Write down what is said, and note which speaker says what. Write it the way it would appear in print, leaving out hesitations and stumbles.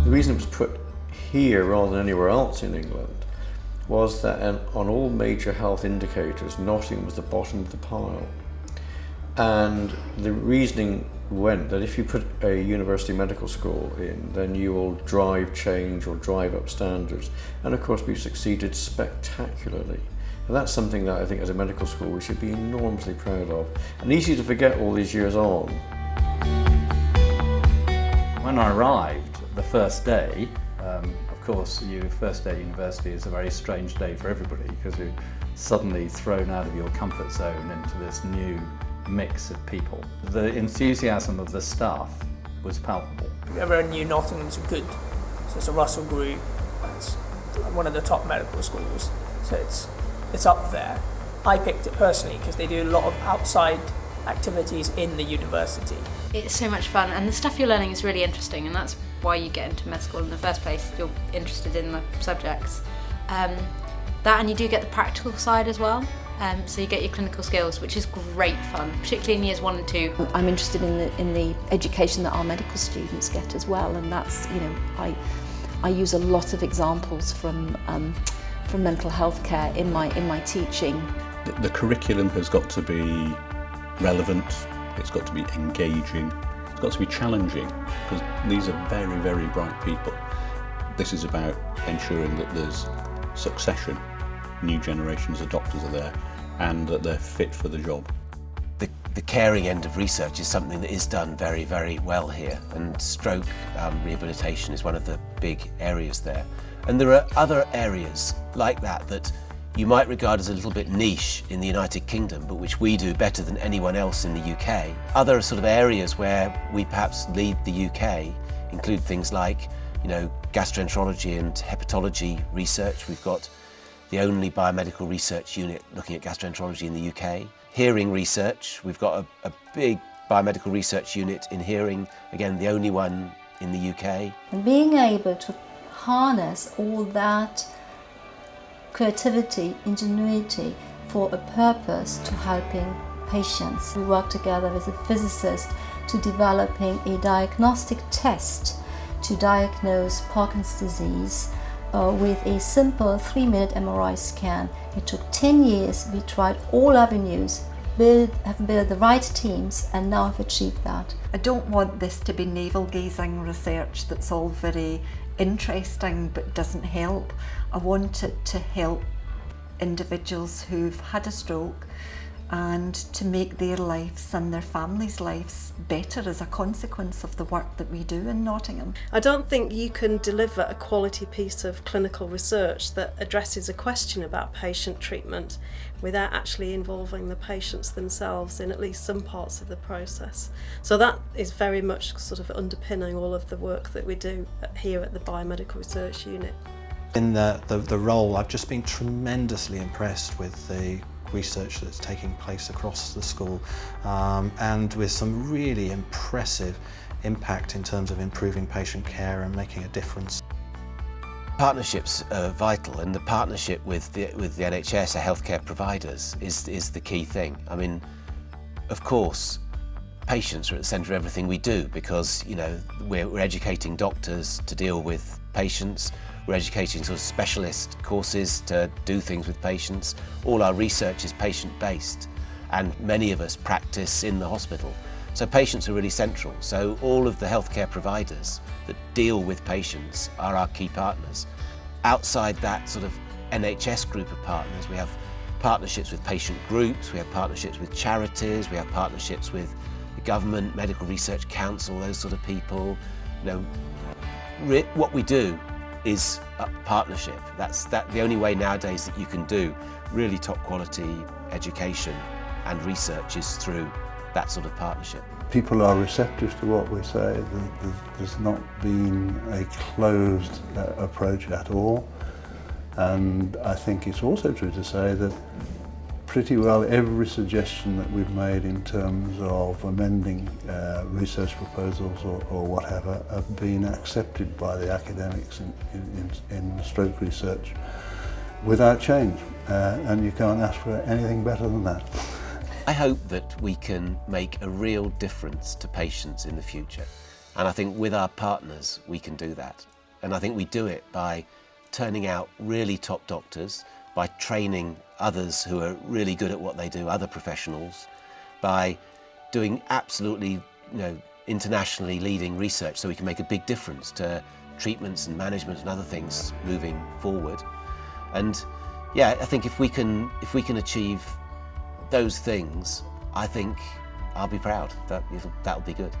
Speaker 1: The reason it was put here rather than anywhere else in England was that on all major health indicators, Nottingham was the bottom of the pile. And the reasoning went that if you put a university medical school in, then you will drive change or drive up standards. And of course, we've succeeded spectacularly. And that's something that I think as a medical school we should be enormously proud of, and easy to forget all these years on.
Speaker 2: When I arrived the first day, of course, first day at university is a very strange day for everybody because you're suddenly thrown out of your comfort zone into this new mix of people. The enthusiasm of the staff was palpable.
Speaker 3: Everyone knew Nottingham's good, so it's a Russell Group, it's one of the top medical schools, so it's up there. I picked it personally because they do a lot of outside activities in the university.
Speaker 4: It's so much fun, and the stuff you're learning is really interesting, and that's why you get into med school in the first place. You're interested in the subjects. That, and you do get the practical side as well. So you get your clinical skills, which is great fun, particularly in years 1 and 2.
Speaker 5: I'm interested in the education that our medical students get as well, and that's, I use a lot of examples from mental health care in my teaching.
Speaker 6: The curriculum has got to be relevant, it's got to be engaging, it's got to be challenging, because these are very, very bright people. This is about ensuring that there's succession, new generations of doctors are there, and that they're fit for the job.
Speaker 7: The caring end of research is something that is done very, very well here, and stroke rehabilitation is one of the big areas there. And there are other areas like that you might regard as a little bit niche in the United Kingdom, but which we do better than anyone else in the UK. Other sort of areas where we perhaps lead the UK include things like, gastroenterology and hepatology research. We've got the only biomedical research unit looking at gastroenterology in the UK. Hearing research, we've got a big biomedical research unit in hearing, again the only one in the UK.
Speaker 5: And being able to harness all that creativity, ingenuity for a purpose to helping patients. We work together with a physicist to developing a diagnostic test to diagnose Parkinson's disease with a simple 3-minute MRI scan. It took 10 years. We tried all avenues, have built the right teams, and now have achieved that.
Speaker 8: I don't want this to be navel-gazing research that's all very interesting but doesn't help. I want it to help individuals who've had a stroke and to make their lives and their families' lives better as a consequence of the work that we do in Nottingham.
Speaker 9: I don't think you can deliver a quality piece of clinical research that addresses a question about patient treatment without actually involving the patients themselves in at least some parts of the process. So that is very much sort of underpinning all of the work that we do here at the Biomedical Research Unit.
Speaker 10: In the role, I've just been tremendously impressed with the research that's taking place across the school, and with some really impressive impact in terms of improving patient care and making a difference.
Speaker 7: Partnerships are vital, and the partnership with the NHS, our healthcare providers, is the key thing. I mean, of course, patients are at the centre of everything we do because, we're educating doctors to deal with patients. We're educating sort of specialist courses to do things with patients. All our research is patient-based, and many of us practice in the hospital. So patients are really central. So all of the healthcare providers that deal with patients are our key partners. Outside that sort of NHS group of partners, we have partnerships with patient groups, we have partnerships with charities, we have partnerships with the government, Medical Research Council, those sort of people. What we do is a partnership. That's the only way nowadays that you can do really top quality education and research is through that sort of partnership.
Speaker 11: People are receptive to what we say. There's not been a closed approach at all. And I think it's also true to say that pretty well every suggestion that we've made in terms of amending research proposals or whatever have been accepted by the academics in stroke research without change. And you can't ask for anything better than that.
Speaker 7: I hope that we can make a real difference to patients in the future. And I think with our partners, we can do that. And I think we do it by turning out really top doctors, by training others who are really good at what they do, other professionals, by doing absolutely, internationally leading research so we can make a big difference to treatments and management and other things moving forward. And yeah, I think if we can achieve those things, I think I'll be proud. That'll be good.